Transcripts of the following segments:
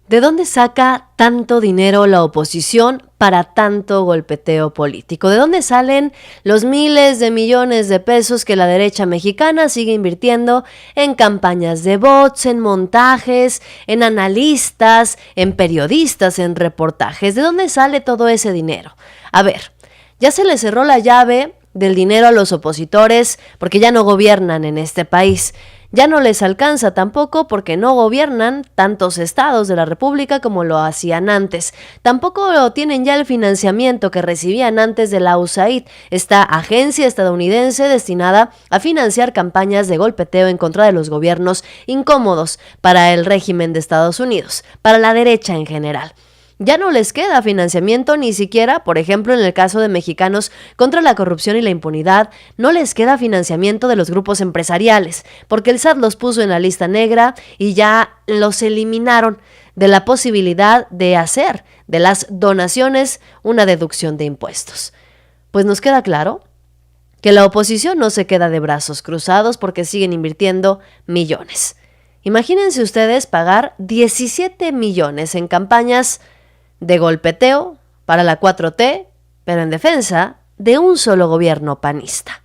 ¿De dónde saca tanto dinero la oposición para tanto golpeteo político? ¿De dónde salen los miles de millones de pesos que la derecha mexicana sigue invirtiendo en campañas de bots, en montajes, en analistas, en periodistas, en reportajes? ¿De dónde sale todo ese dinero? A ver, ya se le cerró la llave del dinero a los opositores porque ya no gobiernan en este país. Ya no les alcanza tampoco porque no gobiernan tantos estados de la República como lo hacían antes. Tampoco tienen ya el financiamiento que recibían antes de la USAID, esta agencia estadounidense destinada a financiar campañas de golpeteo en contra de los gobiernos incómodos para el régimen de Estados Unidos, para la derecha en general. Ya no les queda financiamiento ni siquiera, por ejemplo, en el caso de Mexicanos contra la Corrupción y la Impunidad, no les queda financiamiento de los grupos empresariales, porque el SAT los puso en la lista negra y ya los eliminaron de la posibilidad de hacer de las donaciones una deducción de impuestos. Pues nos queda claro que la oposición no se queda de brazos cruzados porque siguen invirtiendo millones. Imagínense ustedes pagar 17 millones en campañas de golpeteo para la 4T, pero en defensa de un solo gobierno panista.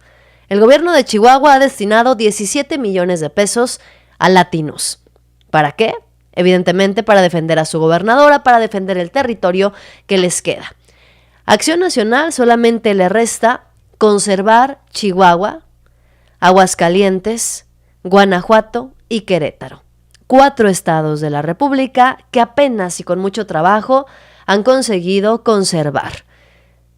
El gobierno de Chihuahua ha destinado 17 millones de pesos a Latinus. ¿Para qué? Evidentemente para defender a su gobernadora, para defender el territorio que les queda. Acción Nacional solamente le resta conservar Chihuahua, Aguascalientes, Guanajuato y Querétaro. 4 estados de la República que apenas y con mucho trabajo han conseguido conservar.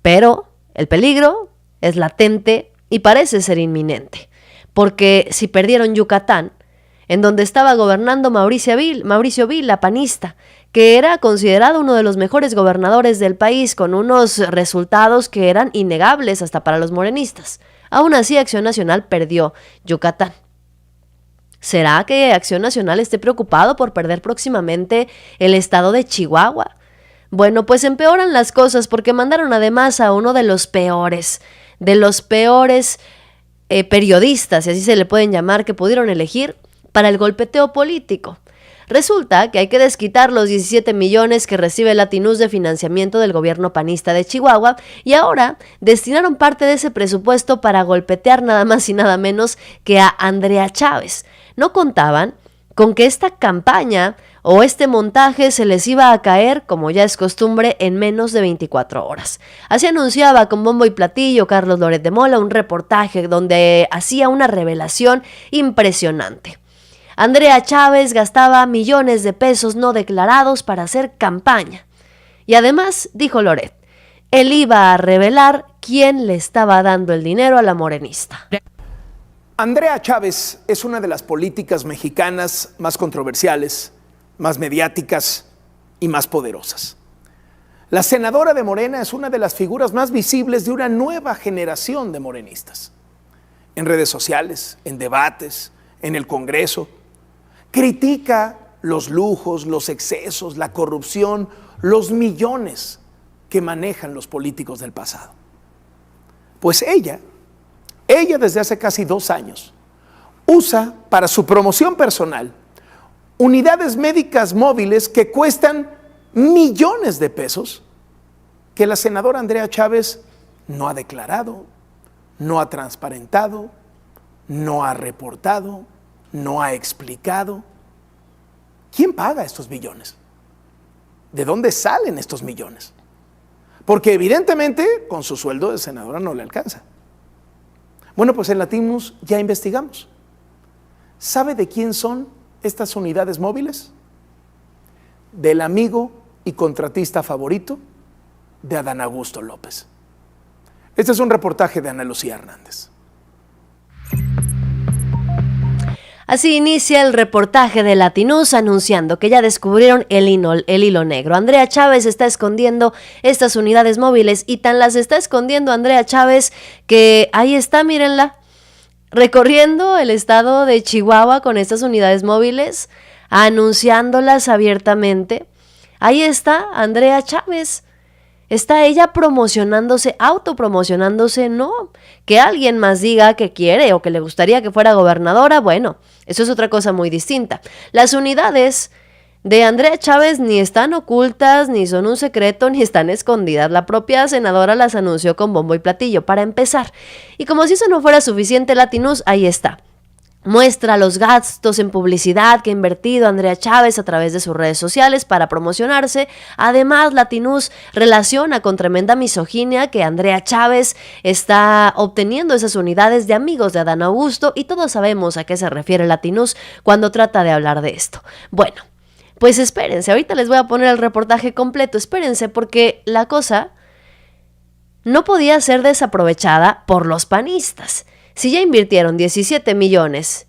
Pero el peligro es latente y parece ser inminente, porque si perdieron Yucatán, en donde estaba gobernando Mauricio Vila, panista, que era considerado uno de los mejores gobernadores del país, con unos resultados que eran innegables hasta para los morenistas. Aún así, Acción Nacional perdió Yucatán. ¿Será que Acción Nacional esté preocupado por perder próximamente el estado de Chihuahua? Bueno, pues empeoran las cosas porque mandaron además a uno de los peores periodistas, si así se le pueden llamar, que pudieron elegir para el golpeteo político. Resulta que hay que desquitar los 17 millones que recibe Latinus de financiamiento del gobierno panista de Chihuahua y ahora destinaron parte de ese presupuesto para golpetear nada más y nada menos que a Andrea Chávez. No contaban con que esta campaña o este montaje se les iba a caer, como ya es costumbre, en menos de 24 horas. Así anunciaba con bombo y platillo Carlos Loret de Mola un reportaje donde hacía una revelación impresionante. Andrea Chávez gastaba millones de pesos no declarados para hacer campaña. Y además, dijo Loret, él iba a revelar quién le estaba dando el dinero a la morenista. Andrea Chávez es una de las políticas mexicanas más controversiales, más mediáticas y más poderosas. La senadora de Morena es una de las figuras más visibles de una nueva generación de morenistas. En redes sociales, en debates, en el Congreso, critica los lujos, los excesos, la corrupción, los millones que manejan los políticos del pasado. Pues ella desde hace casi 2 años usa para su promoción personal unidades médicas móviles que cuestan millones de pesos que la senadora Andrea Chávez no ha declarado, no ha transparentado, no ha reportado, no ha explicado. ¿Quién paga estos millones? ¿De dónde salen estos millones? Porque evidentemente con su sueldo de senadora no le alcanza. Bueno, pues en Latinus ya investigamos. ¿Sabe de quién son estas unidades móviles? Del amigo y contratista favorito de Adán Augusto López. Este es un reportaje de Ana Lucía Hernández. Así inicia el reportaje de Latinus anunciando que ya descubrieron el hilo negro. Andrea Chávez está escondiendo estas unidades móviles y tan las está escondiendo Andrea Chávez que ahí está, mírenla, recorriendo el estado de Chihuahua con estas unidades móviles, anunciándolas abiertamente. Ahí está Andrea Chávez. Está ella promocionándose, autopromocionándose, no. Que alguien más diga que quiere o que le gustaría que fuera gobernadora, bueno, eso es otra cosa muy distinta. Las unidades de Andrea Chávez ni están ocultas, ni son un secreto, ni están escondidas. La propia senadora las anunció con bombo y platillo, para empezar. Y como si eso no fuera suficiente, Latinus, ahí está. Muestra los gastos en publicidad que ha invertido Andrea Chávez a través de sus redes sociales para promocionarse. Además, Latinus relaciona con tremenda misoginia que Andrea Chávez está obteniendo esas unidades de amigos de Adán Augusto, y todos sabemos a qué se refiere Latinus cuando trata de hablar de esto. Bueno, pues espérense, ahorita les voy a poner el reportaje completo, espérense, porque la cosa no podía ser desaprovechada por los panistas. Si ya invirtieron 17 millones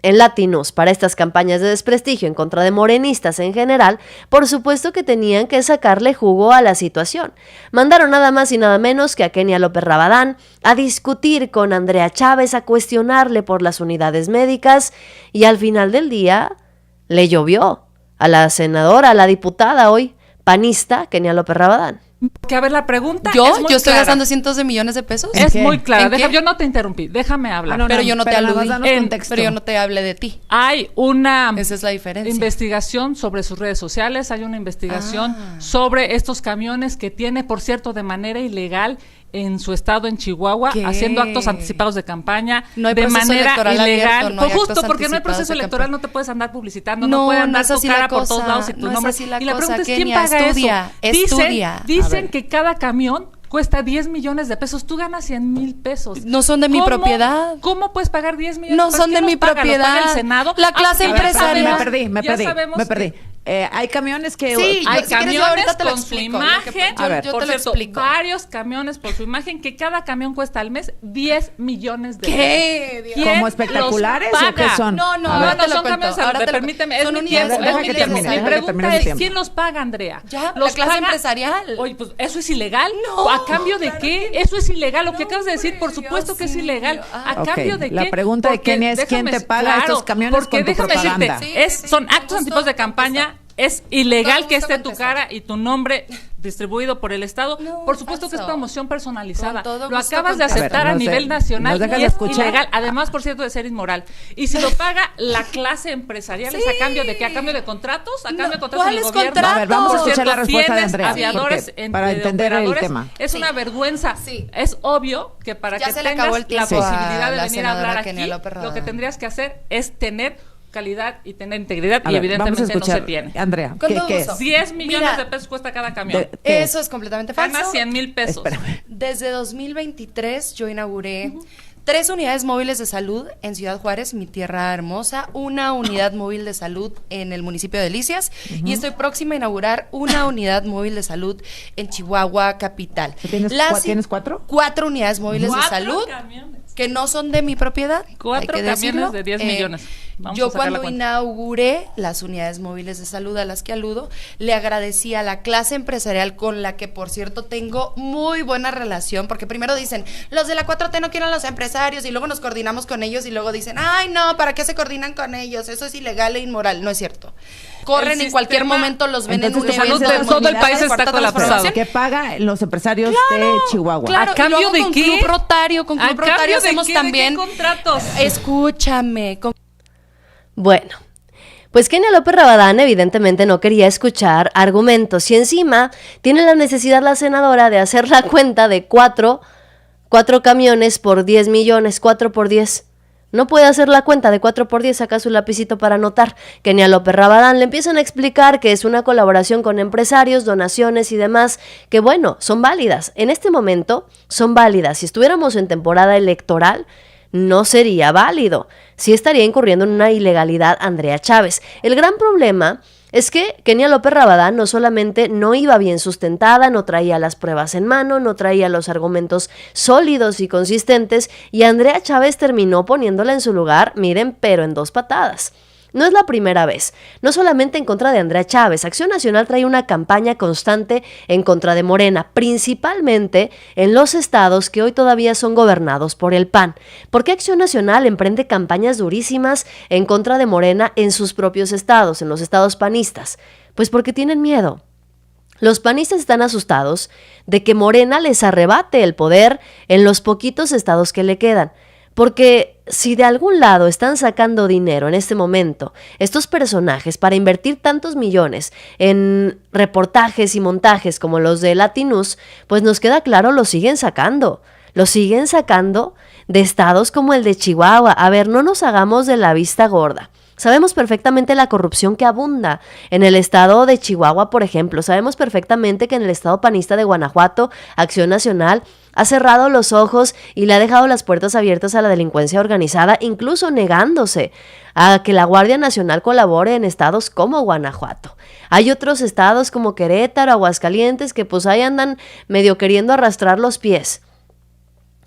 en Latinus para estas campañas de desprestigio en contra de morenistas en general, por supuesto que tenían que sacarle jugo a la situación. Mandaron nada más y nada menos que a Kenia López Rabadán a discutir con Andrea Chávez, a cuestionarle por las unidades médicas, y al final del día le llovió a la senadora, a la diputada hoy panista Kenia López Rabadán. Que a ver, la pregunta yo es muy estoy clara. gastando cientos de millones de pesos. Es muy clara. ¿En qué? Yo no te interrumpí, déjame hablar. Pero yo no te aludí. Pero yo no te hablé de ti. Hay una Esa es la diferencia. investigación sobre sus redes sociales, hay una investigación sobre estos camiones que tiene, por cierto, de manera ilegal en su estado, en Chihuahua, ¿Qué? haciendo actos anticipados de campaña No hay de proceso manera electoral ilegal. abierto, no hay Pues justo actos porque no hay anticipados proceso de electoral, campaña. no te puedes andar publicitando, No, no puedes no andar es tu así cara la por todos cosa, lados y tu no es nombre. así la Y la cosa, pregunta es, ¿quién Kenia, paga estudia, eso? estudia. Dicen que cada camión cuesta 10 millones de pesos, tú ganas 100 mil pesos. No son de mi propiedad. ¿Cómo puedes pagar 10 millones? No de pesos? son de ¿Quién mi los paga? ¿Los propiedad. paga el Senado? La clase porque ya empresarial. sabemos- Me ya sabemos perdí. que Hay camiones que... Sí, hay si quieres, yo camiones ahorita te lo con su explico. imagen, Yo te por lo cierto, explico. varios camiones por su imagen, que cada camión cuesta al mes 10 millones de ¿Qué? pesos. ¿Quién ¿Como espectaculares los o qué paga? son? No, A No, ver. no, son camiones, permíteme, es son mi unidades tiempo, deja es mi que tiempo. termine, Mi deja que pregunta termine el es, tiempo. ¿quién los paga, Andrea? Ya, ¿Los la clase paga? empresarial. Oye, pues, ¿eso es ilegal? No, ¿A cambio de qué? Eso es ilegal, lo que No, acabas de decir, por hombre, supuesto Dios que es mío. ilegal. ¿A Ok, cambio de qué? la pregunta de Kenia es, ¿quién te paga estos camiones porque con tu déjame propaganda? decirte, son actos anticipados de campaña. Es ilegal Todo que gusto esté tu contesto. cara y tu nombre distribuido por el Estado. No, por supuesto que es falso. promoción personalizada. Con todo Lo gusto acabas de contesto. aceptar A ver, a no sé, nivel nacional ¿nos dejas y es escuchar? ilegal. Además, por cierto, de ser inmoral. Y si lo paga la clase empresarial, ¿es a cambio de qué? ¿A cambio de contratos? ¿A cambio de contratos del ¿cuáles gobierno? contratos? A ver, vamos a Por escuchar la cierto, respuesta de tienes Andrea, aviadores porque en- para de entender el operadores. tema. Es Sí. una vergüenza. Sí. Es obvio que para Ya que se le tengas acabó el la tiempo posibilidad a de la venir a hablar senadora aquí, Kenia López lo que Rabadán. tendrías que hacer es tener calidad y tener integridad, A y ver, vamos a evidentemente no escuchar. se tiene. Andrea, Con ¿qué todo es? gusto. 10 millones Mira, de pesos cuesta cada camión. ¿Qué Eso es completamente falso. Gana 100 mil pesos. Espérame. Desde 2023 yo inauguré 3 unidades móviles de salud en Ciudad Juárez, mi tierra hermosa, una unidad móvil de salud en el municipio de Delicias y estoy próxima a inaugurar una unidad móvil de salud en Chihuahua capital. ¿Tienes ¿Tienes 4? 4 unidades móviles de 4 salud camiones. que no son de mi propiedad. 4 hay que camiones decirlo. de 10 millones. Vamos a Yo sacar la cuando cuenta. inauguré las unidades móviles de salud a las que aludo, le agradecí a la clase empresarial con la que, por cierto, tengo muy buena relación, porque primero dicen, los de la 4T no quieren a los empresarios, y luego nos coordinamos con ellos, y luego dicen, ay, no, ¿para qué se coordinan con ellos? Eso es ilegal e inmoral. No es cierto. Corren El en cualquier sistema- momento, los ven en un Entonces, evento salud de de todo el país de está cuarta colapsado. transformación. ¿Qué pagan los empresarios de Chihuahua? Claro, ¿A cambio y luego de con qué? Club Rotario, con ¿A Club Rotario cambio de hacemos qué? ¿De qué también contratos? Escúchame, Bueno, pues Kenia López Rabadán evidentemente no quería escuchar argumentos y encima tiene la necesidad la senadora de hacer la cuenta de cuatro camiones por 10 millones, 4 por 10. No puede hacer la cuenta de 4 por 10, saca su lapicito para anotar. Kenia López Rabadán le empiezan a explicar que es una colaboración con empresarios, donaciones y demás, que bueno, son válidas. En este momento son válidas. Si estuviéramos en temporada electoral, no sería válido. Sí estaría incurriendo en una ilegalidad Andrea Chávez. El gran problema es que Kenia López Rabadán no solamente no iba bien sustentada, no traía las pruebas en mano, no traía los argumentos sólidos y consistentes, y Andrea Chávez terminó poniéndola en su lugar, miren, pero en 2 patadas. No es la primera vez, no solamente en contra de Andrea Chávez. Acción Nacional trae una campaña constante en contra de Morena, principalmente en los estados que hoy todavía son gobernados por el PAN. ¿Por qué Acción Nacional emprende campañas durísimas en contra de Morena en sus propios estados, en los estados panistas? Pues porque tienen miedo. Los panistas están asustados de que Morena les arrebate el poder en los poquitos estados que le quedan, porque si de algún lado están sacando dinero en este momento estos personajes para invertir tantos millones en reportajes y montajes como los de Latinus, pues nos queda claro, lo siguen sacando de estados como el de Chihuahua. A ver, no nos hagamos de la vista gorda. Sabemos perfectamente la corrupción que abunda en el estado de Chihuahua, por ejemplo. Sabemos perfectamente que en el estado panista de Guanajuato, Acción Nacional ha cerrado los ojos y le ha dejado las puertas abiertas a la delincuencia organizada, incluso negándose a que la Guardia Nacional colabore en estados como Guanajuato. Hay otros estados como Querétaro, Aguascalientes, que pues ahí andan medio queriendo arrastrar los pies.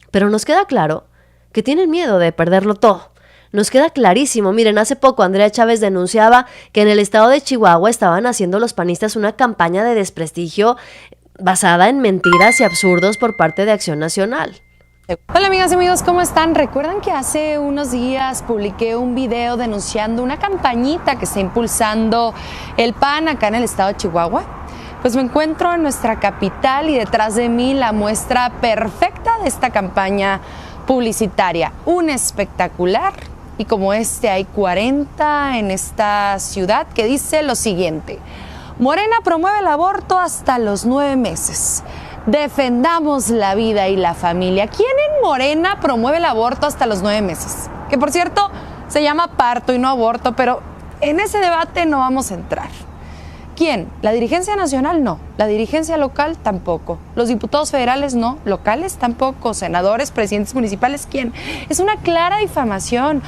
Pero nos queda claro que tienen miedo de perderlo todo. Nos queda clarísimo. Miren, hace poco Andrea Chávez denunciaba que en el estado de Chihuahua estaban haciendo los panistas una campaña de desprestigio basada en mentiras y absurdos por parte de Acción Nacional. Hola amigas y amigos, ¿cómo están? ¿Recuerdan que hace unos días publiqué un video denunciando una campañita que está impulsando el PAN acá en el estado de Chihuahua? Pues me encuentro en nuestra capital y detrás de mí la muestra perfecta de esta campaña publicitaria. Un espectacular. Y como este hay 40 en esta ciudad que dice lo siguiente: Morena promueve el aborto hasta los 9 meses. Defendamos la vida y la familia. ¿Quién en Morena promueve el aborto hasta los 9 meses? Que por cierto se llama parto y no aborto, pero en ese debate no vamos a entrar. ¿Quién? ¿La dirigencia nacional? No. ¿La dirigencia local? Tampoco. ¿Los diputados federales? No. ¿Locales? Tampoco. ¿Senadores? ¿Presidentes municipales? ¿Quién? Es una clara difamación.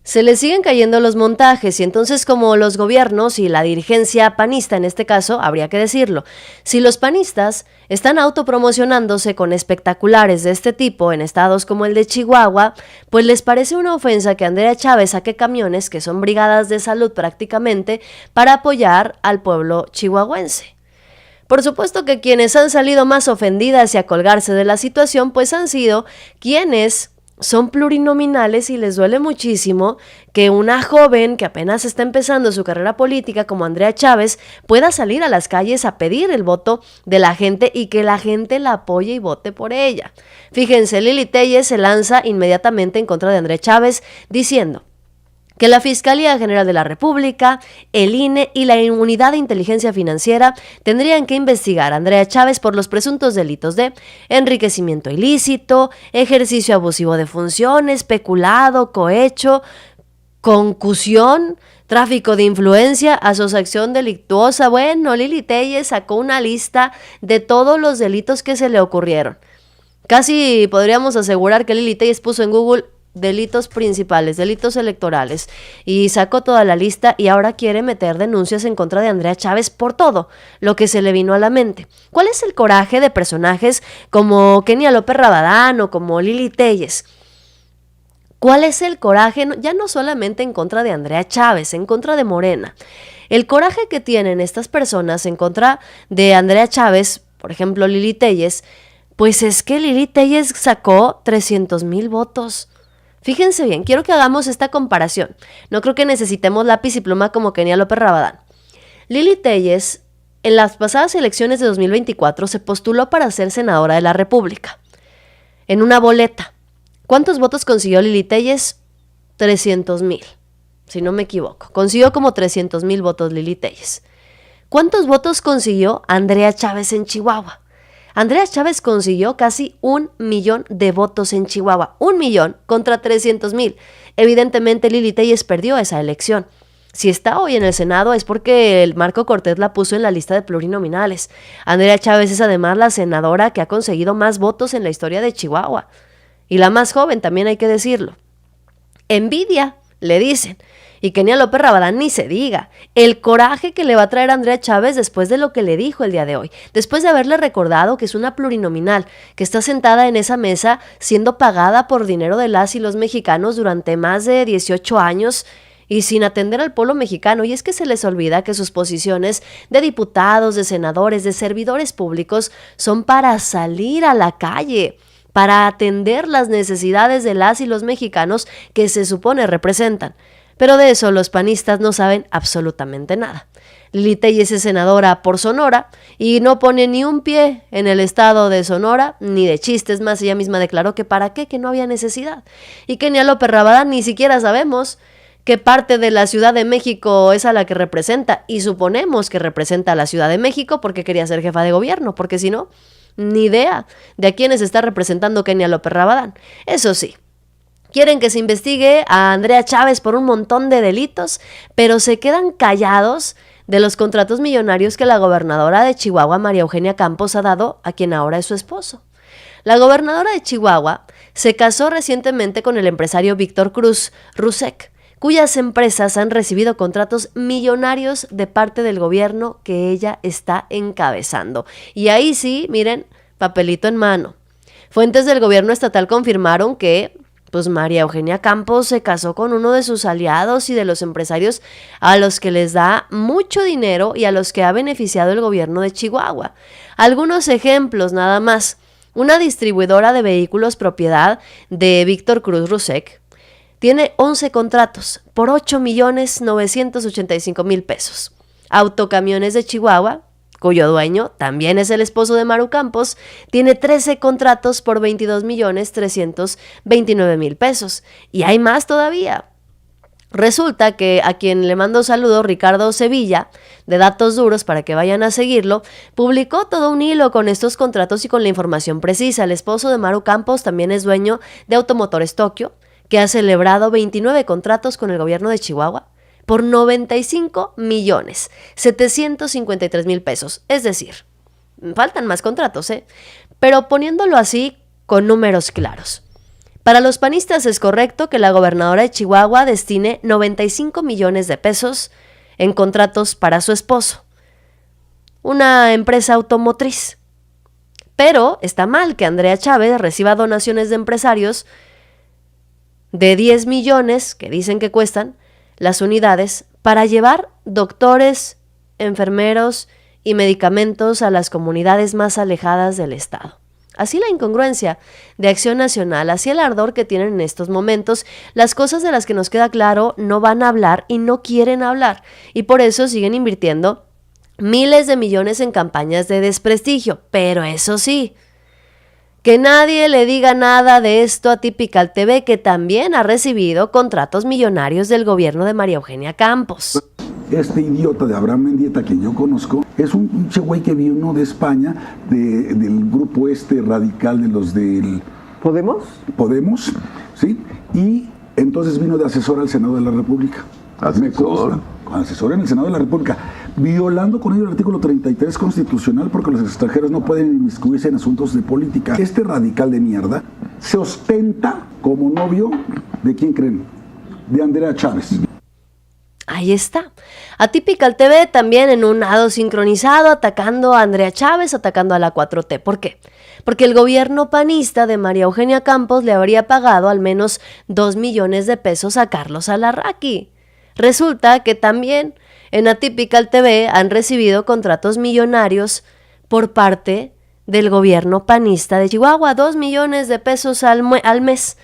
Se le siguen cayendo los montajes y entonces, como los gobiernos y la dirigencia panista en este caso, habría que decirlo, si los panistas están autopromocionándose con espectaculares de este tipo en estados como el de Chihuahua, pues les parece una ofensa que Andrea Chávez saque camiones, que son brigadas de salud prácticamente, para apoyar al pueblo chihuahuense. Por supuesto que quienes han salido más ofendidas y a colgarse de la situación, pues han sido quienes son plurinominales y les duele muchísimo que una joven que apenas está empezando su carrera política como Andrea Chávez pueda salir a las calles a pedir el voto de la gente y que la gente la apoye y vote por ella. Fíjense, Lili Téllez se lanza inmediatamente en contra de Andrea Chávez diciendo que la Fiscalía General de la República, el INE y la Unidad de Inteligencia Financiera tendrían que investigar a Andrea Chávez por los presuntos delitos de enriquecimiento ilícito, ejercicio abusivo de funciones, peculado, cohecho, concusión, tráfico de influencia, asociación delictuosa. Bueno, Lili Téllez sacó una lista de todos los delitos que se le ocurrieron. Casi podríamos asegurar que Lili Téllez puso en Google delitos principales, delitos electorales, y sacó toda la lista y ahora quiere meter denuncias en contra de Andrea Chávez por todo lo que se le vino a la mente. ¿Cuál es el coraje de personajes como Kenia López Rabadán o como Lili Téllez? ¿Cuál es el coraje? Ya no solamente en contra de Andrea Chávez, en contra de Morena. El coraje que tienen estas personas en contra de Andrea Chávez, por ejemplo Lili Téllez, pues es que Lili Téllez sacó 300,000 votos. Fíjense bien, quiero que hagamos esta comparación. No creo que necesitemos lápiz y pluma como Kenia López Rabadán. Lili Téllez, en las pasadas elecciones de 2024, se postuló para ser senadora de la República. En una boleta. ¿Cuántos votos consiguió Lili Téllez? 300,000, si no me equivoco. Consiguió como 300,000 votos Lili Téllez. ¿Cuántos votos consiguió Andrea Chávez en Chihuahua? Andrea Chávez consiguió casi 1,000,000 de votos en Chihuahua. 1,000,000 contra 300,000. Evidentemente Lili Téllez perdió esa elección. Si está hoy en el Senado es porque el Marco Cortés la puso en la lista de plurinominales. Andrea Chávez es además la senadora que ha conseguido más votos en la historia de Chihuahua. Y la más joven, también hay que decirlo. Envidia, le dicen. Y Kenia López Rabadán ni se diga. El coraje que le va a traer a Andrea Chávez después de lo que le dijo el día de hoy. Después de haberle recordado que es una plurinominal, que está sentada en esa mesa siendo pagada por dinero de las y los mexicanos durante más de 18 años y sin atender al pueblo mexicano. Y es que se les olvida que sus posiciones de diputados, de senadores, de servidores públicos son para salir a la calle, para atender las necesidades de las y los mexicanos que se supone representan. Pero de eso los panistas no saben absolutamente nada. Lili Telles es senadora por Sonora y no pone ni un pie en el estado de Sonora, ni de chistes más. Ella misma declaró que para qué, que no había necesidad. Y Kenia López Rabadán ni siquiera sabemos qué parte de la Ciudad de México es a la que representa, y suponemos que representa a la Ciudad de México porque quería ser jefa de gobierno, porque si no, ni idea de a quiénes está representando Kenia López Rabadán. Eso sí, quieren que se investigue a Andrea Chávez por un montón de delitos, pero se quedan callados de los contratos millonarios que la gobernadora de Chihuahua, María Eugenia Campos, ha dado a quien ahora es su esposo. La gobernadora de Chihuahua se casó recientemente con el empresario Víctor Cruz Rusek, cuyas empresas han recibido contratos millonarios de parte del gobierno que ella está encabezando. Y ahí sí, miren, papelito en mano. Fuentes del gobierno estatal confirmaron que María Eugenia Campos se casó con uno de sus aliados y de los empresarios a los que les da mucho dinero y a los que ha beneficiado el gobierno de Chihuahua. Algunos ejemplos nada más. Una distribuidora de vehículos propiedad de Víctor Cruz Rusek tiene 11 contratos por 8,985,000 pesos. Autocamiones de Chihuahua, cuyo dueño también es el esposo de Maru Campos, tiene 13 contratos por 22,329,000 pesos. Y hay más todavía. Resulta que a quien le mando saludos, Ricardo Sevilla, de Datos Duros, para que vayan a seguirlo, publicó todo un hilo con estos contratos y con la información precisa. El esposo de Maru Campos también es dueño de Automotores Tokio, que ha celebrado 29 contratos con el gobierno de Chihuahua por 95,753,000 pesos. Es decir, faltan más contratos, pero poniéndolo así, con números claros. Para los panistas es correcto que la gobernadora de Chihuahua destine 95 millones de pesos en contratos para su esposo, una empresa automotriz. Pero está mal que Andrea Chávez reciba donaciones de empresarios de 10 millones, que dicen que cuestan las unidades, para llevar doctores, enfermeros y medicamentos a las comunidades más alejadas del estado. Así la incongruencia de Acción Nacional, así el ardor que tienen en estos momentos, las cosas de las que nos queda claro no van a hablar y no quieren hablar, y por eso siguen invirtiendo miles de millones en campañas de desprestigio. Pero eso sí, que nadie le diga nada de esto a Typical TV, que también ha recibido contratos millonarios del gobierno de María Eugenia Campos. Este idiota de Abraham Mendieta, que yo conozco, es un pinche güey que vino de España, del grupo radical de los del... Podemos, ¿sí? Y entonces vino de asesor al Senado de la República. ¿Asesor? Asesor en el Senado de la República, violando con ello el artículo 33 constitucional, porque los extranjeros no pueden inmiscuirse en asuntos de política. Este radical de mierda se ostenta como novio de ¿quién creen? De Andrea Chávez. Ahí está. Atypical TV también en un lado sincronizado, atacando a Andrea Chávez, atacando a la 4T. ¿Por qué? Porque el gobierno panista de María Eugenia Campos le habría pagado al menos 2 millones de pesos a Carlos Alarraqui. Resulta que también en Atypical TV han recibido contratos millonarios por parte del gobierno panista de Chihuahua, 2 millones de pesos al mes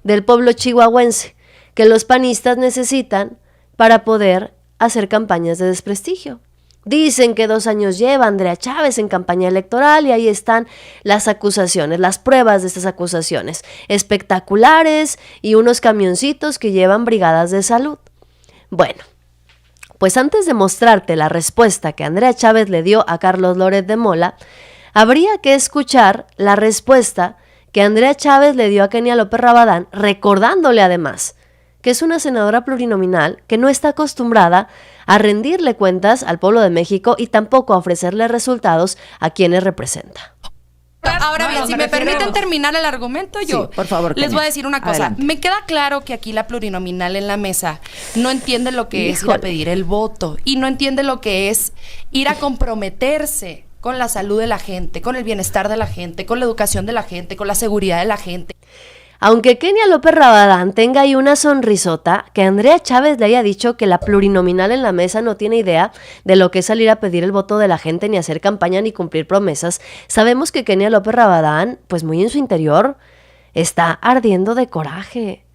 del pueblo chihuahuense, que los panistas necesitan para poder hacer campañas de desprestigio. Dicen que 2 años lleva Andrea Chávez en campaña electoral y ahí están las acusaciones, las pruebas de estas acusaciones, espectaculares y unos camioncitos que llevan brigadas de salud. Bueno, pues antes de mostrarte la respuesta que Andrea Chávez le dio a Carlos Loret de Mola, habría que escuchar la respuesta que Andrea Chávez le dio a Kenia López Rabadán, recordándole además que es una senadora plurinominal que no está acostumbrada a rendirle cuentas al pueblo de México y tampoco a ofrecerle resultados a quienes representa. Ahora bien, si me permiten terminar el argumento, yo por favor, les voy a decir una cosa. Adelante. Me queda claro que aquí la plurinominal en la mesa no entiende lo que es ir a pedir el voto y no entiende lo que es ir a comprometerse con la salud de la gente, con el bienestar de la gente, con la educación de la gente, con la seguridad de la gente. Aunque Kenia López Rabadán tenga ahí una sonrisota, que Andrea Chávez le haya dicho que la plurinominal en la mesa no tiene idea de lo que es salir a pedir el voto de la gente, ni hacer campaña, ni cumplir promesas, sabemos que Kenia López Rabadán, pues muy en su interior, está ardiendo de coraje.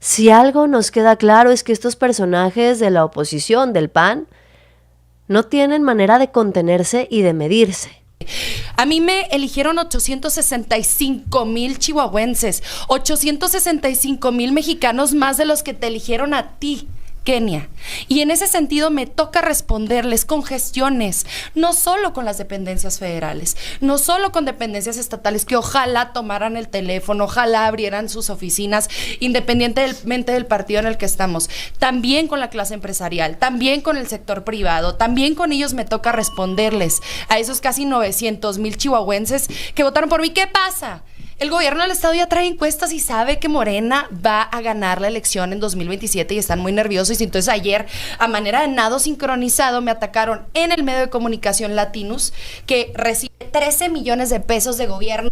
Si algo nos queda claro es que estos personajes de la oposición, del PAN, no tienen manera de contenerse y de medirse. A mí me eligieron 865,000 chihuahuenses, 865,000 mexicanos más de los que te eligieron a ti, Kenia. Y en ese sentido me toca responderles con gestiones, no solo con las dependencias federales, no solo con dependencias estatales que ojalá tomaran el teléfono, ojalá abrieran sus oficinas independientemente del partido en el que estamos, también con la clase empresarial, también con el sector privado, también con ellos me toca responderles a esos casi 900,000 chihuahuenses que votaron por mí. ¿Qué pasa? El gobierno del estado ya trae encuestas y sabe que Morena va a ganar la elección en 2027 y están muy nerviosos. Y entonces ayer, a manera de nado sincronizado, me atacaron en el medio de comunicación Latinus, que recibe 13 millones de pesos de gobierno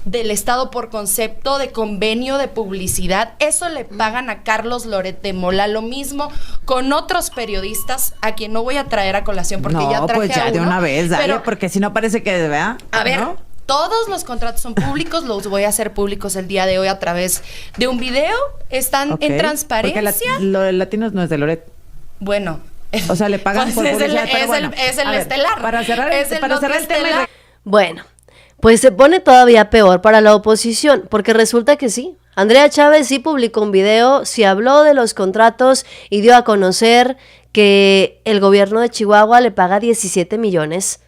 del estado por concepto de convenio de publicidad. Eso le pagan a Carlos Loret de Mola. Lo mismo con otros periodistas, a quien no voy a traer a colación porque ya traje pues ya a uno, de una vez, dale, pero, porque si no parece que, ¿verdad? A ver, ¿no? Todos los contratos son públicos, los voy a hacer públicos el día de hoy a través de un video. Están en transparencia. Porque lo de Latinos no es de Loret. Bueno. O sea, le pagan por publicidad, pero bueno. Es el ver, estelar. Para cerrar el tema. Bueno, pues se pone todavía peor para la oposición, porque resulta que sí. Andrea Chávez sí publicó un video, sí habló de los contratos y dio a conocer que el gobierno de Chihuahua le paga 17 millones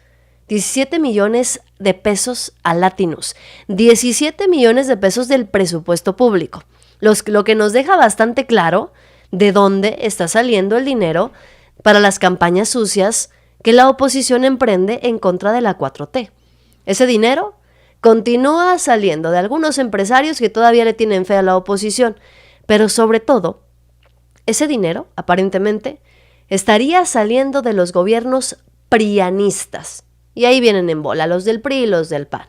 de pesos a Latinus, 17 millones de pesos del presupuesto público, lo que nos deja bastante claro de dónde está saliendo el dinero para las campañas sucias que la oposición emprende en contra de la 4T. Ese dinero continúa saliendo de algunos empresarios que todavía le tienen fe a la oposición, pero sobre todo, ese dinero, aparentemente, estaría saliendo de los gobiernos prianistas. Y ahí vienen en bola los del PRI y los del PAN.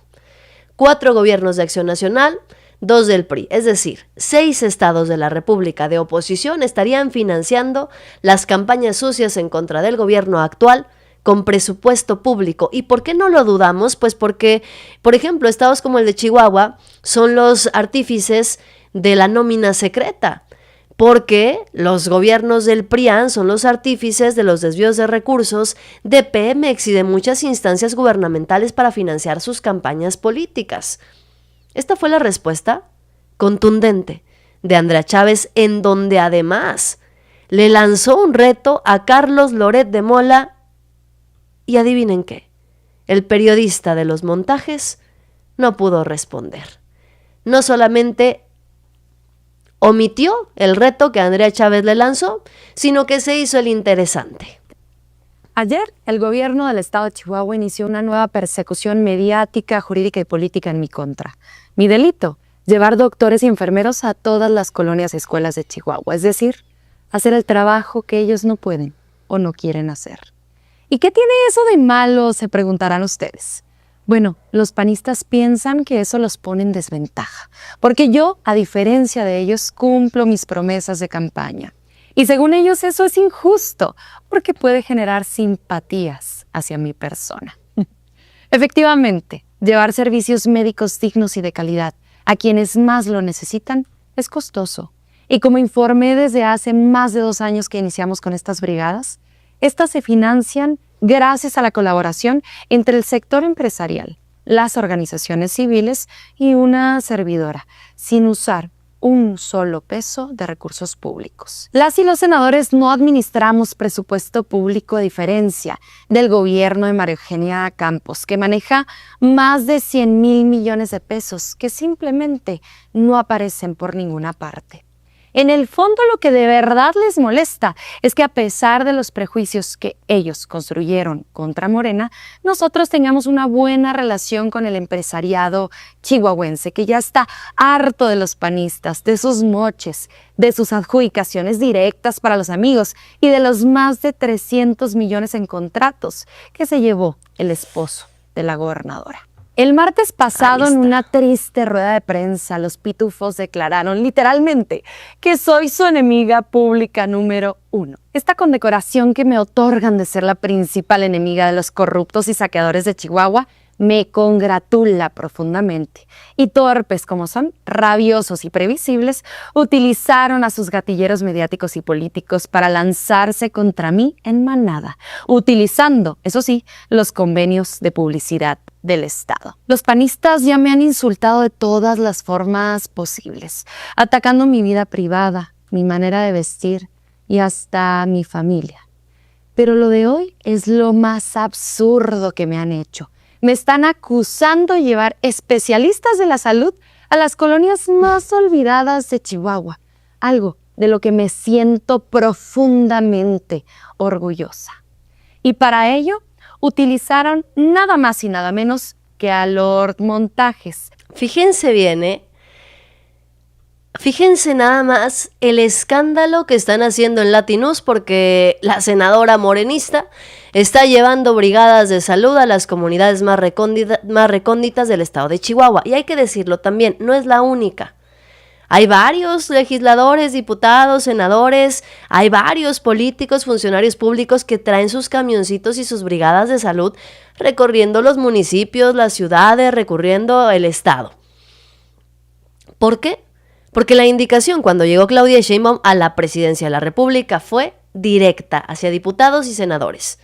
4 gobiernos de Acción Nacional, 2 del PRI, es decir, 6 estados de la República de oposición estarían financiando las campañas sucias en contra del gobierno actual con presupuesto público. ¿Y por qué no lo dudamos? Pues porque, por ejemplo, estados como el de Chihuahua son los artífices de la nómina secreta, porque los gobiernos del PRIAN son los artífices de los desvíos de recursos de Pemex y de muchas instancias gubernamentales para financiar sus campañas políticas. Esta fue la respuesta contundente de Andrea Chávez, en donde además le lanzó un reto a Carlos Loret de Mola y adivinen qué, el periodista de los montajes no pudo responder. No solamente omitió el reto que Andrea Chávez le lanzó, sino que se hizo el interesante. Ayer, el gobierno del estado de Chihuahua inició una nueva persecución mediática, jurídica y política en mi contra. Mi delito, llevar doctores y enfermeros a todas las colonias y escuelas de Chihuahua, es decir, hacer el trabajo que ellos no pueden o no quieren hacer. ¿Y qué tiene eso de malo?, se preguntarán ustedes. Bueno, los panistas piensan que eso los pone en desventaja, porque yo, a diferencia de ellos, cumplo mis promesas de campaña. Y según ellos eso es injusto, porque puede generar simpatías hacia mi persona. Efectivamente, llevar servicios médicos dignos y de calidad a quienes más lo necesitan es costoso. Y como informé desde hace más de 2 años que iniciamos con estas brigadas, estas se financian gracias a la colaboración entre el sector empresarial, las organizaciones civiles y una servidora, sin usar un solo peso de recursos públicos. Las y los senadores no administramos presupuesto público, a diferencia del gobierno de María Eugenia Campos, que maneja más de 100,000 millones de pesos que simplemente no aparecen por ninguna parte. En el fondo, lo que de verdad les molesta es que, a pesar de los prejuicios que ellos construyeron contra Morena, nosotros tengamos una buena relación con el empresariado chihuahuense, que ya está harto de los panistas, de sus moches, de sus adjudicaciones directas para los amigos y de los más de 300 millones en contratos que se llevó el esposo de la gobernadora. El martes pasado, en una triste rueda de prensa, los pitufos declararon literalmente que soy su enemiga pública número 1. Esta condecoración que me otorgan de ser la principal enemiga de los corruptos y saqueadores de Chihuahua me congratula profundamente. Y torpes como son, rabiosos y previsibles, utilizaron a sus gatilleros mediáticos y políticos para lanzarse contra mí en manada, utilizando, eso sí, los convenios de publicidad del Estado. Los panistas ya me han insultado de todas las formas posibles, atacando mi vida privada, mi manera de vestir y hasta mi familia. Pero lo de hoy es lo más absurdo que me han hecho. Me están acusando de llevar especialistas de la salud a las colonias más olvidadas de Chihuahua, algo de lo que me siento profundamente orgullosa. Y para ello utilizaron nada más y nada menos que a Lord Montajes. Fíjense bien, Fíjense nada más el escándalo que están haciendo en Latinus, porque la senadora morenista está llevando brigadas de salud a las comunidades más recónditas del estado de Chihuahua. Y hay que decirlo también, no es la única. Hay varios legisladores, diputados, senadores, hay varios políticos, funcionarios públicos que traen sus camioncitos y sus brigadas de salud recorriendo los municipios, las ciudades, recorriendo el estado. ¿Por qué? Porque la indicación cuando llegó Claudia Sheinbaum a la presidencia de la República fue directa hacia diputados y senadores.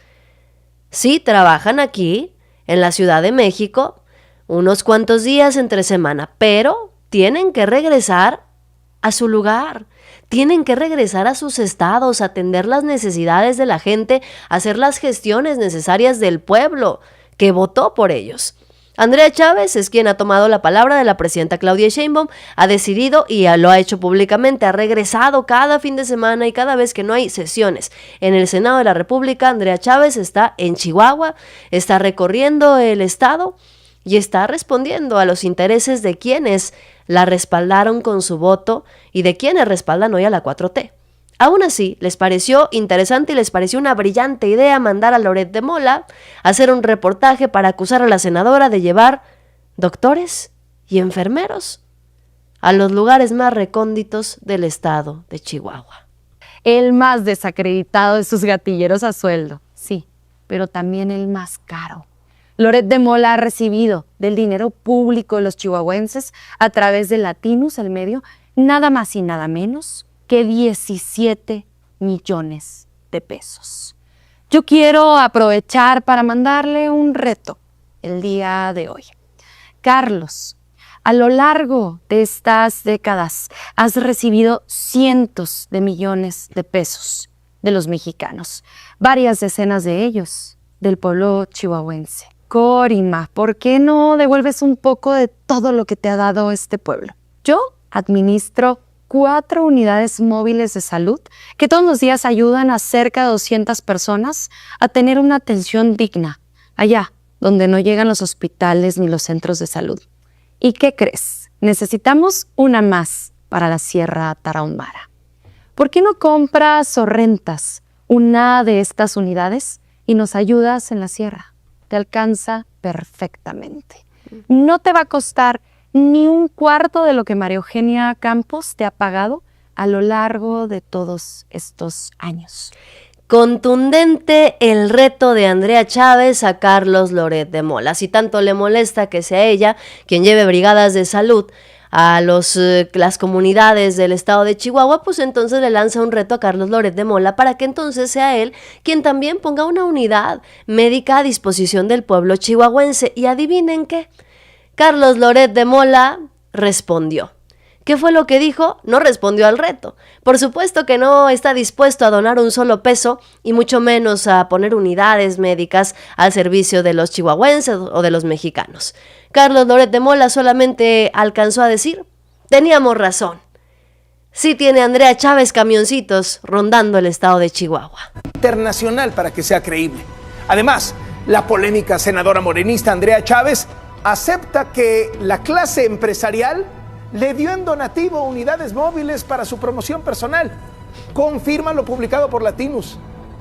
Sí, trabajan aquí, en la Ciudad de México, unos cuantos días entre semana, pero tienen que regresar a su lugar, tienen que regresar a sus estados, atender las necesidades de la gente, hacer las gestiones necesarias del pueblo que votó por ellos. Andrea Chávez es quien ha tomado la palabra de la presidenta Claudia Sheinbaum, ha decidido y lo ha hecho públicamente, ha regresado cada fin de semana y cada vez que no hay sesiones en el Senado de la República, Andrea Chávez está en Chihuahua, está recorriendo el estado y está respondiendo a los intereses de quienes la respaldaron con su voto y de quienes respaldan hoy a la 4T. Aún así, les pareció interesante y les pareció una brillante idea mandar a Loret de Mola a hacer un reportaje para acusar a la senadora de llevar doctores y enfermeros a los lugares más recónditos del estado de Chihuahua. El más desacreditado de sus gatilleros a sueldo, sí, pero también el más caro. Loret de Mola ha recibido del dinero público de los chihuahuenses a través de Latinus, el medio, nada más y nada menos que 17 millones de pesos. Yo quiero aprovechar para mandarle un reto el día de hoy. Carlos, a lo largo de estas décadas has recibido cientos de millones de pesos de los mexicanos, varias decenas de ellos del pueblo chihuahuense. Corima, ¿por qué no devuelves un poco de todo lo que te ha dado este pueblo? Yo administro 4 unidades móviles de salud que todos los días ayudan a cerca de 200 personas a tener una atención digna, allá donde no llegan los hospitales ni los centros de salud. ¿Y qué crees? Necesitamos una más para la Sierra Tarahumara. ¿Por qué no compras o rentas una de estas unidades y nos ayudas en la sierra? Te alcanza perfectamente. No te va a costar ni un cuarto de lo que María Eugenia Campos te ha pagado a lo largo de todos estos años. Contundente el reto de Andrea Chávez a Carlos Loret de Mola. Si tanto le molesta que sea ella quien lleve brigadas de salud a las comunidades del estado de Chihuahua, pues entonces le lanza un reto a Carlos Loret de Mola para que entonces sea él quien también ponga una unidad médica a disposición del pueblo chihuahuense. Y adivinen qué, Carlos Loret de Mola respondió. ¿Qué fue lo que dijo? No respondió al reto. Por supuesto que no está dispuesto a donar un solo peso y mucho menos a poner unidades médicas al servicio de los chihuahuenses o de los mexicanos. Carlos Loret de Mola solamente alcanzó a decir, teníamos razón. Sí tiene Andrea Chávez camioncitos rondando el estado de Chihuahua. Internacional para que sea creíble. Además, la polémica senadora morenista Andrea Chávez acepta que la clase empresarial le dio en donativo unidades móviles para su promoción personal. Confirma lo publicado por Latinus.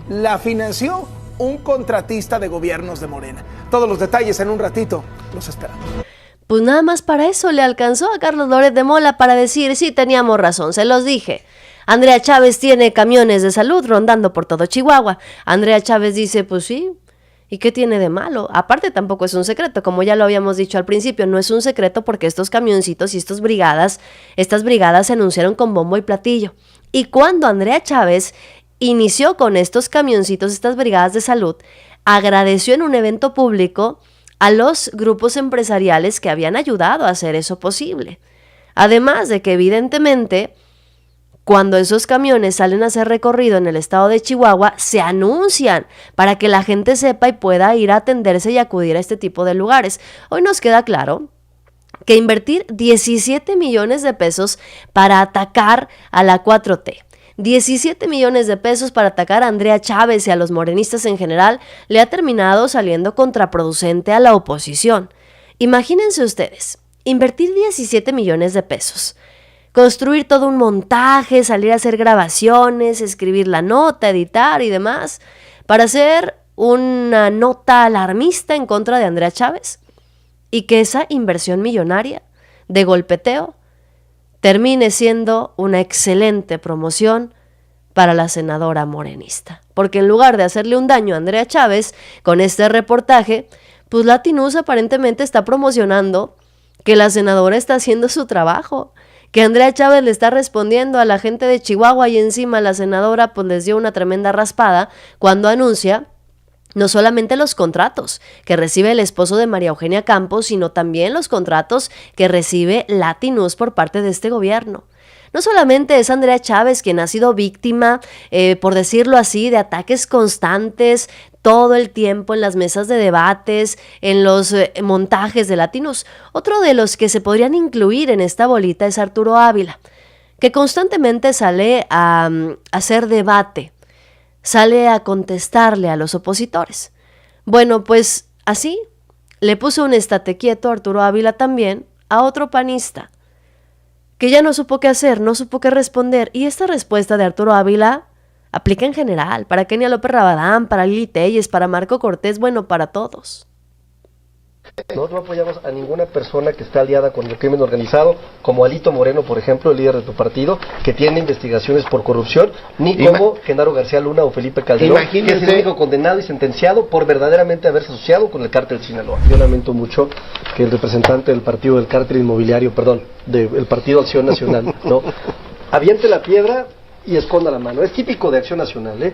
La financió un contratista de gobiernos de Morena. Todos los detalles en un ratito. Los esperamos. Pues nada más para eso le alcanzó a Carlos Loret de Mola para decir, sí, teníamos razón, se los dije. Andrea Chávez tiene camiones de salud rondando por todo Chihuahua. Andrea Chávez dice, pues sí. ¿Y qué tiene de malo? Aparte tampoco es un secreto, como ya lo habíamos dicho al principio, no es un secreto porque estos camioncitos y estas brigadas se anunciaron con bombo y platillo. Y cuando Andrea Chávez inició con estos camioncitos, estas brigadas de salud, agradeció en un evento público a los grupos empresariales que habían ayudado a hacer eso posible. Además de que evidentemente, cuando esos camiones salen a hacer recorrido en el estado de Chihuahua, se anuncian para que la gente sepa y pueda ir a atenderse y acudir a este tipo de lugares. Hoy nos queda claro que invertir 17 millones de pesos para atacar a la 4T, 17 millones de pesos para atacar a Andrea Chávez y a los morenistas en general, le ha terminado saliendo contraproducente a la oposición. Imagínense ustedes, invertir 17 millones de pesos, construir todo un montaje, salir a hacer grabaciones, escribir la nota, editar y demás, para hacer una nota alarmista en contra de Andrea Chávez, y que esa inversión millonaria de golpeteo termine siendo una excelente promoción para la senadora morenista. Porque en lugar de hacerle un daño a Andrea Chávez con este reportaje, pues Latinus aparentemente está promocionando que la senadora está haciendo su trabajo, que Andrea Chávez le está respondiendo a la gente de Chihuahua y encima la senadora pues les dio una tremenda raspada cuando anuncia no solamente los contratos que recibe el esposo de María Eugenia Campos, sino también los contratos que recibe Latinus por parte de este gobierno. No solamente es Andrea Chávez quien ha sido víctima, por decirlo así, de ataques constantes todo el tiempo en las mesas de debates, en los montajes de Latinus. Otro de los que se podrían incluir en esta bolita es Arturo Ávila, que constantemente sale a hacer debate, sale a contestarle a los opositores. Bueno, pues así le puso un estate quieto Arturo Ávila también a otro panista, que ya no supo qué hacer, no supo qué responder. Y esta respuesta de Arturo Ávila aplica en general, para Kenia López Rabadán, para Lili Telles, para Marco Cortés, bueno, para todos. Nosotros no apoyamos a ninguna persona que está aliada con el crimen organizado, como Alito Moreno, por ejemplo, el líder de tu partido, que tiene investigaciones por corrupción, ni como Genaro García Luna o Felipe Calderón, que es el único condenado y sentenciado por verdaderamente haberse asociado con el cártel Sinaloa. Yo lamento mucho que el representante del partido del cártel inmobiliario, del Partido Acción Nacional, ¿no?, aviente la piedra y esconda la mano. Es típico de Acción Nacional, ¿eh?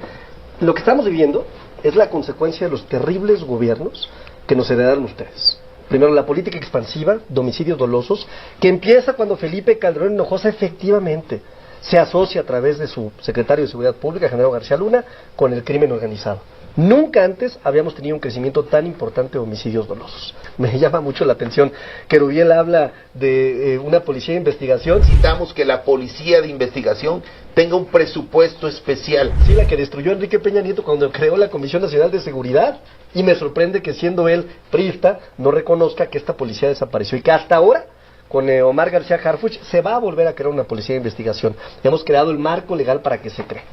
Lo que estamos viviendo es la consecuencia de los terribles gobiernos que nos heredaron ustedes. Primero, la política expansiva de homicidios dolosos, que empieza cuando Felipe Calderón Hinojosa efectivamente se asocia a través de su secretario de Seguridad Pública, Genaro García Luna, con el crimen organizado. Nunca antes habíamos tenido un crecimiento tan importante de homicidios dolosos. Me llama mucho la atención que Rubiel habla de una policía de investigación. Necesitamos que la policía de investigación tenga un presupuesto especial. Sí, la que destruyó Enrique Peña Nieto cuando creó la Comisión Nacional de Seguridad. Y me sorprende que siendo él priista no reconozca que esta policía desapareció y que hasta ahora, con Omar García Harfuch, se va a volver a crear una policía de investigación. Hemos creado el marco legal para que se cree.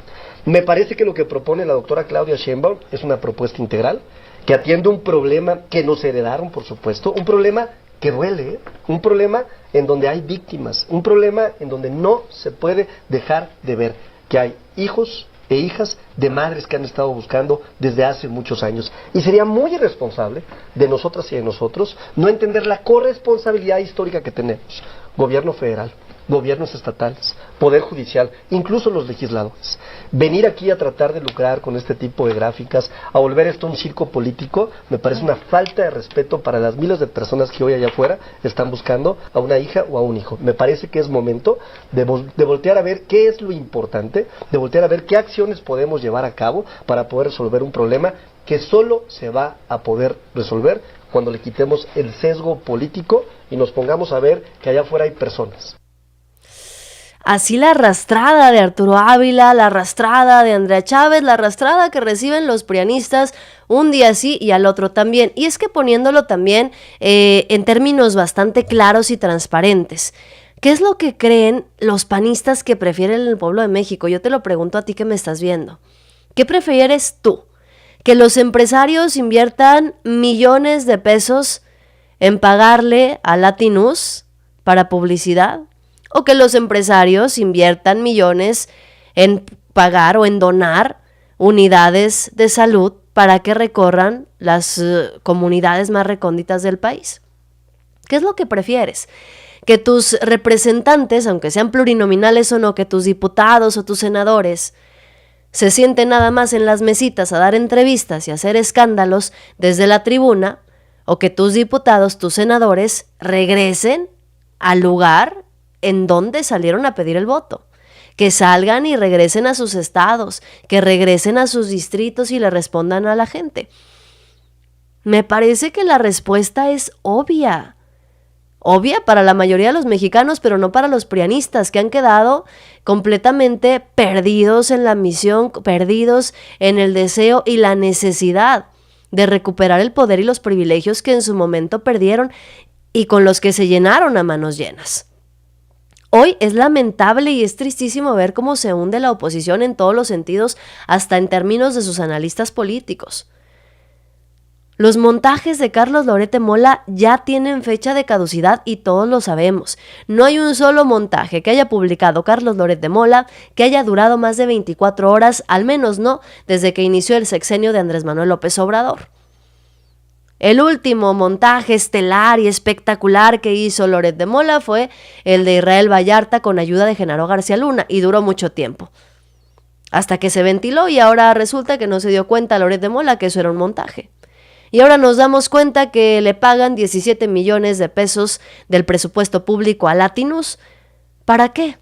Me parece que lo que propone la doctora Claudia Sheinbaum es una propuesta integral que atiende un problema que nos heredaron, por supuesto, un problema que duele, un problema en donde hay víctimas, un problema en donde no se puede dejar de ver que hay hijos e hijas de madres que han estado buscando desde hace muchos años. Y sería muy irresponsable de nosotras y de nosotros no entender la corresponsabilidad histórica que tenemos. Gobierno federal, gobiernos estatales, poder judicial, incluso los legisladores. Venir aquí a tratar de lucrar con este tipo de gráficas, a volver esto un circo político, me parece una falta de respeto para las miles de personas que hoy allá afuera están buscando a una hija o a un hijo. Me parece que es momento de voltear a ver qué es lo importante, de voltear a ver qué acciones podemos llevar a cabo para poder resolver un problema que solo se va a poder resolver cuando le quitemos el sesgo político y nos pongamos a ver que allá afuera hay personas. Así la arrastrada de Arturo Ávila, la arrastrada de Andrea Chávez, la arrastrada que reciben los prianistas un día sí y al otro también. Y es que poniéndolo también en términos bastante claros y transparentes, ¿qué es lo que creen los panistas que prefieren el pueblo de México? Yo te lo pregunto a ti que me estás viendo. ¿Qué prefieres tú? ¿Que los empresarios inviertan millones de pesos en pagarle a Latinus para publicidad? ¿O que los empresarios inviertan millones en pagar o en donar unidades de salud para que recorran las comunidades más recónditas del país. ¿Qué es lo que prefieres? Que tus representantes, aunque sean plurinominales o no, que tus diputados o tus senadores se sienten nada más en las mesitas a dar entrevistas y hacer escándalos desde la tribuna, o que tus diputados, tus senadores, regresen al lugar en donde salieron a pedir el voto. Que salgan y regresen a sus estados, que regresen a sus distritos y le respondan a la gente. Me parece que la respuesta es obvia. Obvia para la mayoría de los mexicanos, pero no para los prianistas, que han quedado completamente perdidos en la misión, perdidos en el deseo y la necesidad de recuperar el poder y los privilegios que en su momento perdieron y con los que se llenaron a manos llenas. Hoy es lamentable y es tristísimo ver cómo se hunde la oposición en todos los sentidos, hasta en términos de sus analistas políticos. Los montajes de Carlos Loret de Mola ya tienen fecha de caducidad y todos lo sabemos. No hay un solo montaje que haya publicado Carlos Loret de Mola que haya durado más de 24 horas, al menos no desde que inició el sexenio de Andrés Manuel López Obrador. El último montaje estelar y espectacular que hizo Loret de Mola fue el de Israel Vallarta con ayuda de Genaro García Luna y duró mucho tiempo. Hasta que se ventiló y ahora resulta que no se dio cuenta Loret de Mola que eso era un montaje. Y ahora nos damos cuenta que le pagan 17 millones de pesos del presupuesto público a Latinus. ¿Para qué?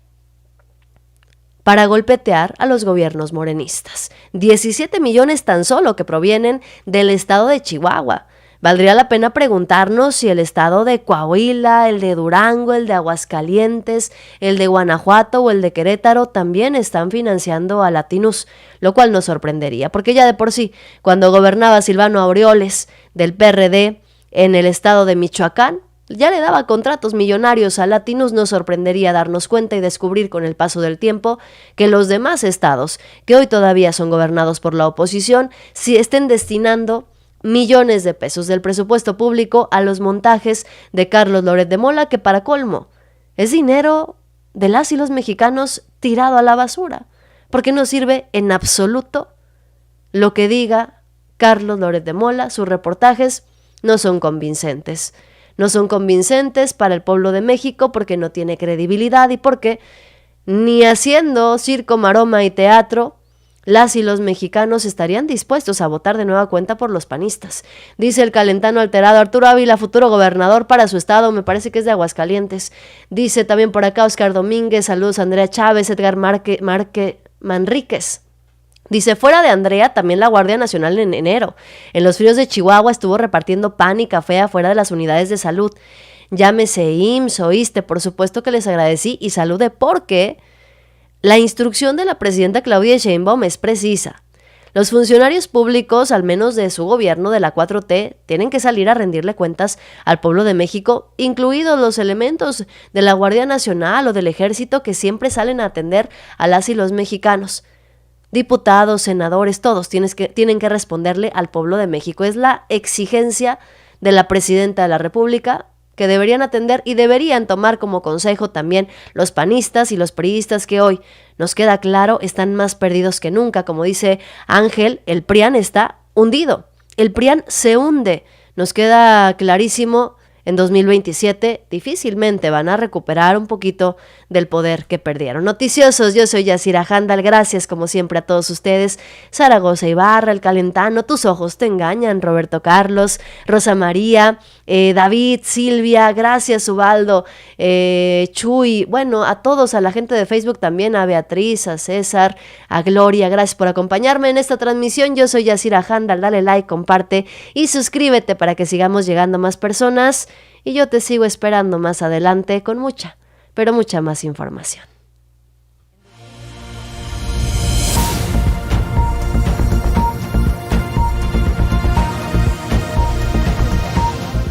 Para golpetear a los gobiernos morenistas. 17 millones tan solo que provienen del estado de Chihuahua. Valdría la pena preguntarnos si el estado de Coahuila, el de Durango, el de Aguascalientes, el de Guanajuato o el de Querétaro también están financiando a Latinus, lo cual nos sorprendería, porque ya de por sí, cuando gobernaba Silvano Aureoles del PRD en el estado de Michoacán, ya le daba contratos millonarios a Latinus. Nos sorprendería darnos cuenta y descubrir con el paso del tiempo que los demás estados, que hoy todavía son gobernados por la oposición, sí estén destinando millones de pesos del presupuesto público a los montajes de Carlos Loret de Mola, que para colmo es dinero de las y los mexicanos tirado a la basura, porque no sirve en absoluto lo que diga Carlos Loret de Mola. Sus reportajes no son convincentes. No son convincentes para el pueblo de México porque no tiene credibilidad y porque ni haciendo circo, maroma y teatro las y los mexicanos estarían dispuestos a votar de nueva cuenta por los panistas. Dice el calentano alterado Arturo Ávila, futuro gobernador para su estado, me parece que es de Aguascalientes. Dice también por acá Oscar Domínguez, saludos Andrea Chávez, Edgar Manríquez. Dice, fuera de Andrea, también la Guardia Nacional en enero. En los fríos de Chihuahua estuvo repartiendo pan y café afuera de las unidades de salud. Llámese IMSS o ISSSTE, por supuesto que les agradecí y saludé porque la instrucción de la presidenta Claudia Sheinbaum es precisa. Los funcionarios públicos, al menos de su gobierno de la 4T, tienen que salir a rendirle cuentas al pueblo de México, incluidos los elementos de la Guardia Nacional o del Ejército que siempre salen a atender a las y los mexicanos. Diputados, senadores, todos tienen que responderle al pueblo de México. Es la exigencia de la presidenta de la República que deberían atender y deberían tomar como consejo también los panistas y los priistas que hoy, nos queda claro, están más perdidos que nunca. Como dice Ángel, el PRIAN está hundido, el PRIAN se hunde, nos queda clarísimo. En 2027 difícilmente van a recuperar un poquito del poder que perdieron. Noticiosos, yo soy Yasira Handal, gracias como siempre a todos ustedes. Zaragoza Ibarra, el calentano, tus ojos te engañan, Roberto Carlos, Rosa María, David, Silvia, gracias Ubaldo, Chuy, bueno, a todos, a la gente de Facebook también, a Beatriz, a César, a Gloria, gracias por acompañarme en esta transmisión. Yo soy Yasira Handal, dale like, comparte y suscríbete para que sigamos llegando a más personas. Y yo te sigo esperando más adelante con mucha, pero mucha más información.